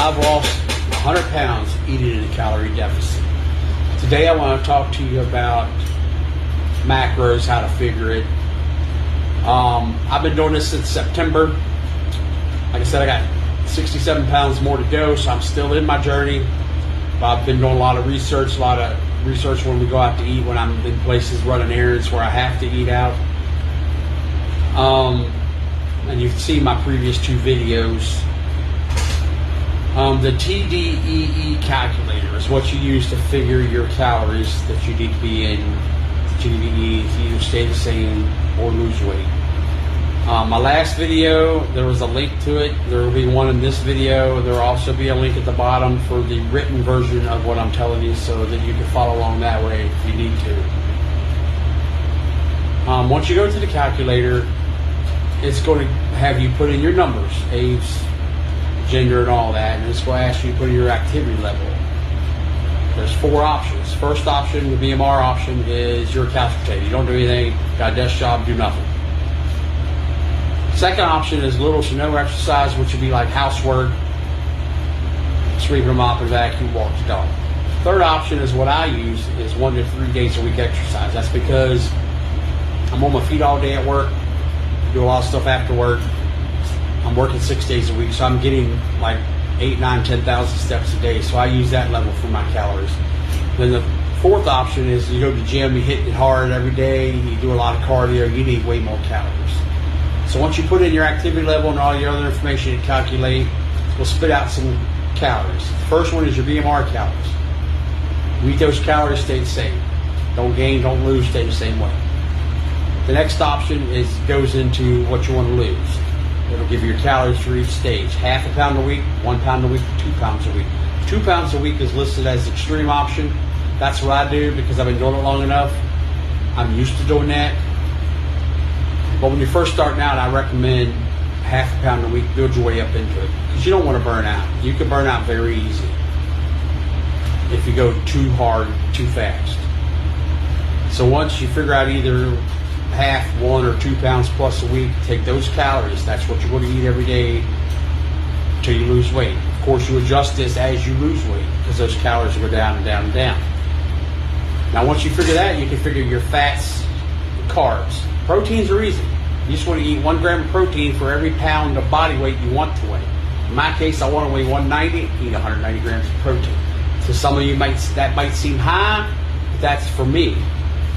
I've lost 100 pounds eating in a calorie deficit. Today I want to talk to you about macros, how to figure it. I've been doing this since September. Like I said, I got 67 pounds more to go, so I'm still in my journey. I've been doing a lot of research when we go out to eat, when I'm in places running errands where I have to eat out. And you can see my previous two videos. The TDEE calculator is what you use to figure your calories that you need to be in. That you need to eat to either stay the same or lose weight. My last video, there was a link to it. There will be one in this video. There will also be a link at the bottom for the written version of what I'm telling you, so that you can follow along that way if you need to. Once you go to the calculator, it's going to have you put in your numbers, age, gender, and all that, and it's going to ask you to put in your activity level. There's four options. First option, the BMR option, is you're a couch potato. You don't do anything, got a desk job, do nothing. Second option is little to no exercise, which would be like housework, sweeping a mop and vacuum, walk the dog. Third option is what I use, is 1 to 3 days a week exercise. That's because I'm on my feet all day at work, do a lot of stuff after work. I'm working 6 days a week, so I'm getting like 8, 9, 10,000 steps a day. So I use that level for my calories. Then the fourth option is you go to the gym, you hit it hard every day, you do a lot of cardio, you need way more calories. So once you put in your activity level and all your other information and calculate, we'll spit out some calories. The first one is your BMR calories. You eat those calories, stay the same. Don't gain, don't lose, stay the same way. The next option goes into what you want to lose. It'll give you your calories for each stage. Half a pound a week, 1 pound a week, 2 pounds a week. 2 pounds a week is listed as the extreme option. That's what I do because I've been doing it long enough. I'm used to doing that. But when you're first starting out, I recommend half a pound a week. Build your way up into it because you don't want to burn out. You can burn out very easy if you go too hard, too fast. So once you figure out either half, 1 or 2 pounds plus a week, take those calories. That's what you're going to eat every day until you lose weight. Of course, you adjust this as you lose weight because those calories will go down and down and down. Now, once you figure that, you can figure your fats and carbs. Proteins are easy. You just want to eat 1 gram of protein for every pound of body weight you want to weigh. In my case, I want to weigh 190, eat 190 grams of protein. So some of you that might seem high, but that's for me.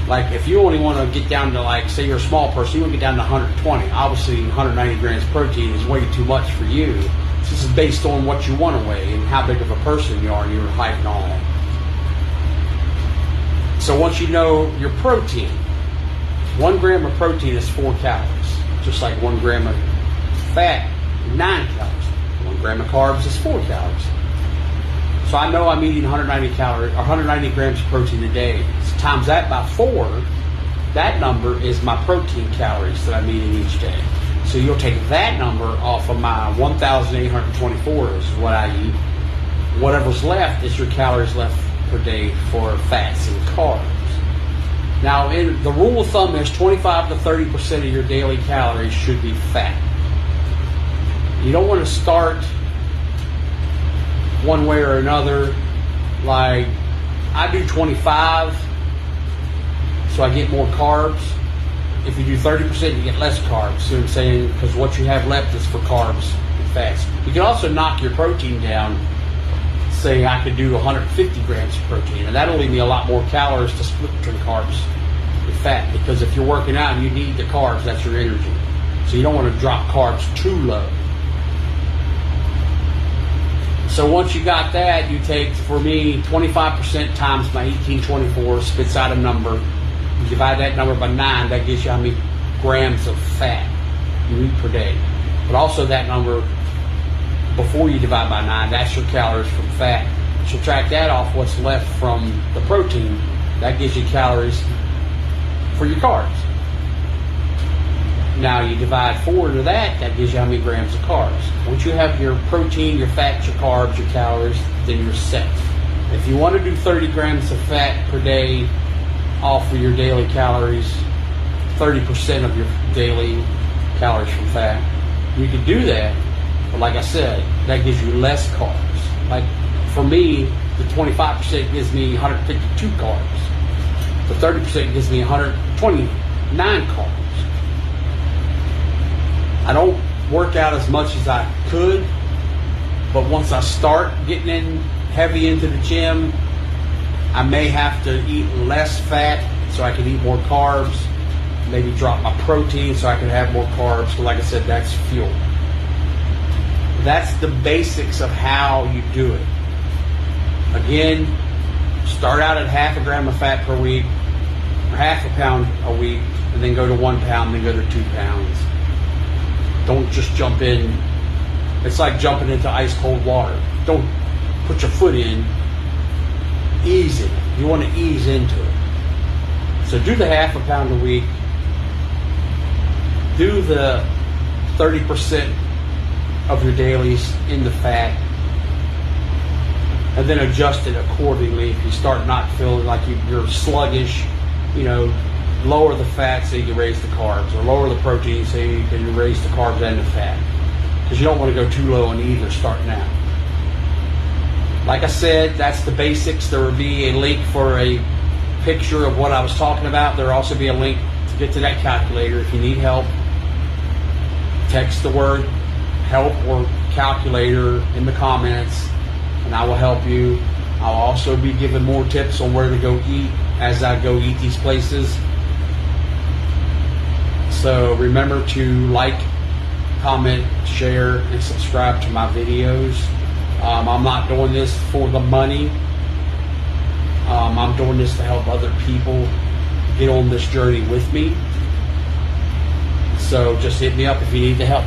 Like if you only want to get down to, like, say you're a small person, you want to get down to 120. Obviously 190 grams of protein is way too much for you. This is based on what you want to weigh and how big of a person you are and your height and all that. So once you know your protein, 1 gram of protein is 4 calories. Just like 1 gram of fat, 9 calories. 1 gram of carbs is 4 calories. So I know I'm eating 190 grams of protein a day. So times that by 4, that number is my protein calories that I'm eating each day. So you'll take that number off of my 1,824 is what I eat. Whatever's left is your calories left per day for fats and carbs. Now, the rule of thumb is 25 to 30% of your daily calories should be fat. You don't want to start one way or another. Like, I do 25, so I get more carbs. If you do 30%, you get less carbs. See what I'm saying? Because what you have left is for carbs and fats. You can also knock your protein down. Say I could do 150 grams of protein, and that'll leave me a lot more calories to split between carbs and fat, because if you're working out and you need the carbs, that's your energy. So you don't want to drop carbs too low. So once you got that, you take, for me, 25% times my 1824 spits out a number. You divide that number by 9, that gives you how many grams of fat you eat per day. But also that number, before you divide by 9, that's your calories from fat. Subtract that off what's left from the protein, that gives you calories for your carbs. Now you divide 4 into that, that gives you how many grams of carbs. Once you have your protein, your fat, your carbs, your calories, then you're set. If you want to do 30 grams of fat per day off of your daily calories, 30% of your daily calories from fat, you can do that. But like I said, that gives you less carbs. Like for me, the 25% gives me 152 carbs. The 30% gives me 129 carbs. I don't work out as much as I could, but once I start getting in heavy into the gym, I may have to eat less fat so I can eat more carbs, maybe drop my protein so I can have more carbs. So like I said, that's fuel. That's the basics of how you do it. Again, start out at half a gram of fat per week, or half a pound a week, and then go to 1 pound, then go to 2 pounds. Don't just jump in. It's like jumping into ice cold water. Don't put your foot in. Ease it. You want to ease into it. So do the half a pound a week. Do the 30% of your dailies in the fat, and then adjust it accordingly. If you start not feeling like you're sluggish, lower the fat so you can raise the carbs, or lower the protein so you can raise the carbs and the fat, because you don't want to go too low on either starting out. Like I said, that's the basics. There will be a link for a picture of what I was talking about. There will also be a link to get to that calculator. If you need help, text the word help or calculator in the comments, and I will help you. I'll also be giving more tips on where to go eat as I go eat these places. So remember to like, comment, share, and subscribe to my videos. I'm not doing this for the money. I'm doing this to help other people get on this journey with me. So just hit me up if you need the help.